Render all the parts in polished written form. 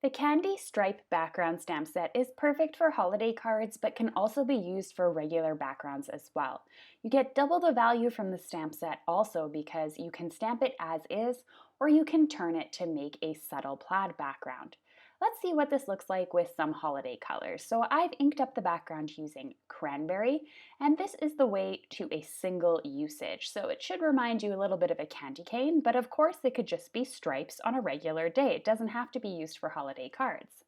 The Candy Stripe background stamp set is perfect for holiday cards but can also be used for regular backgrounds as well. You get double the value from the stamp set also because you can stamp it as is or you can turn it to make a subtle plaid background. Let's see what this looks like with some holiday colors. So I've inked up the background using cranberry, and this is the way to a single usage. So it should remind you a little bit of a candy cane, but of course it could just be stripes on a regular day. It doesn't have to be used for holiday cards.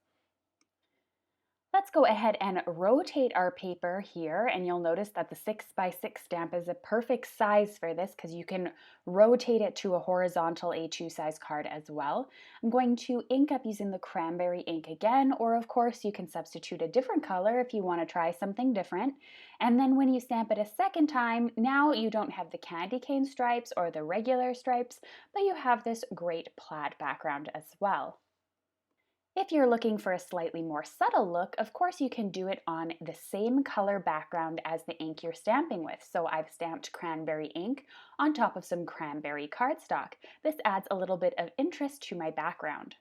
Let's go ahead and rotate our paper here, and you'll notice that the 6x6 stamp is a perfect size for this because you can rotate it to a horizontal A2 size card as well. I'm going to ink up using the cranberry ink again, or of course you can substitute a different color if you want to try something different. And then when you stamp it a second time, now you don't have the candy cane stripes or the regular stripes, but you have this great plaid background as well. If you're looking for a slightly more subtle look, of course you can do it on the same color background as the ink you're stamping with. So I've stamped cranberry ink on top of some cranberry cardstock. This adds a little bit of interest to my background.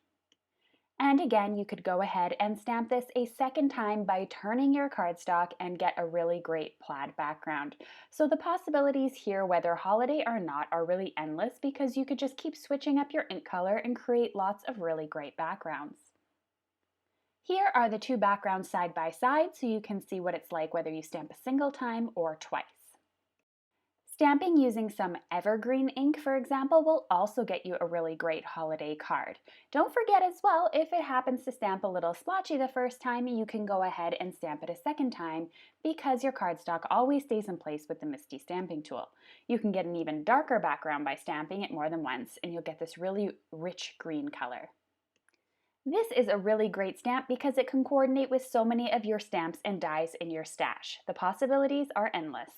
And again, you could go ahead and stamp this a second time by turning your cardstock and get a really great plaid background. So the possibilities here, whether holiday or not, are really endless because you could just keep switching up your ink color and create lots of really great backgrounds. Here are the two backgrounds side by side so you can see what it's like whether you stamp a single time or twice. Stamping using some evergreen ink, for example, will also get you a really great holiday card. Don't forget as well, if it happens to stamp a little splotchy the first time, you can go ahead and stamp it a second time because your cardstock always stays in place with the MISTI stamping tool. You can get an even darker background by stamping it more than once, and you'll get this really rich green color. This is a really great stamp because it can coordinate with so many of your stamps and dies in your stash. The possibilities are endless.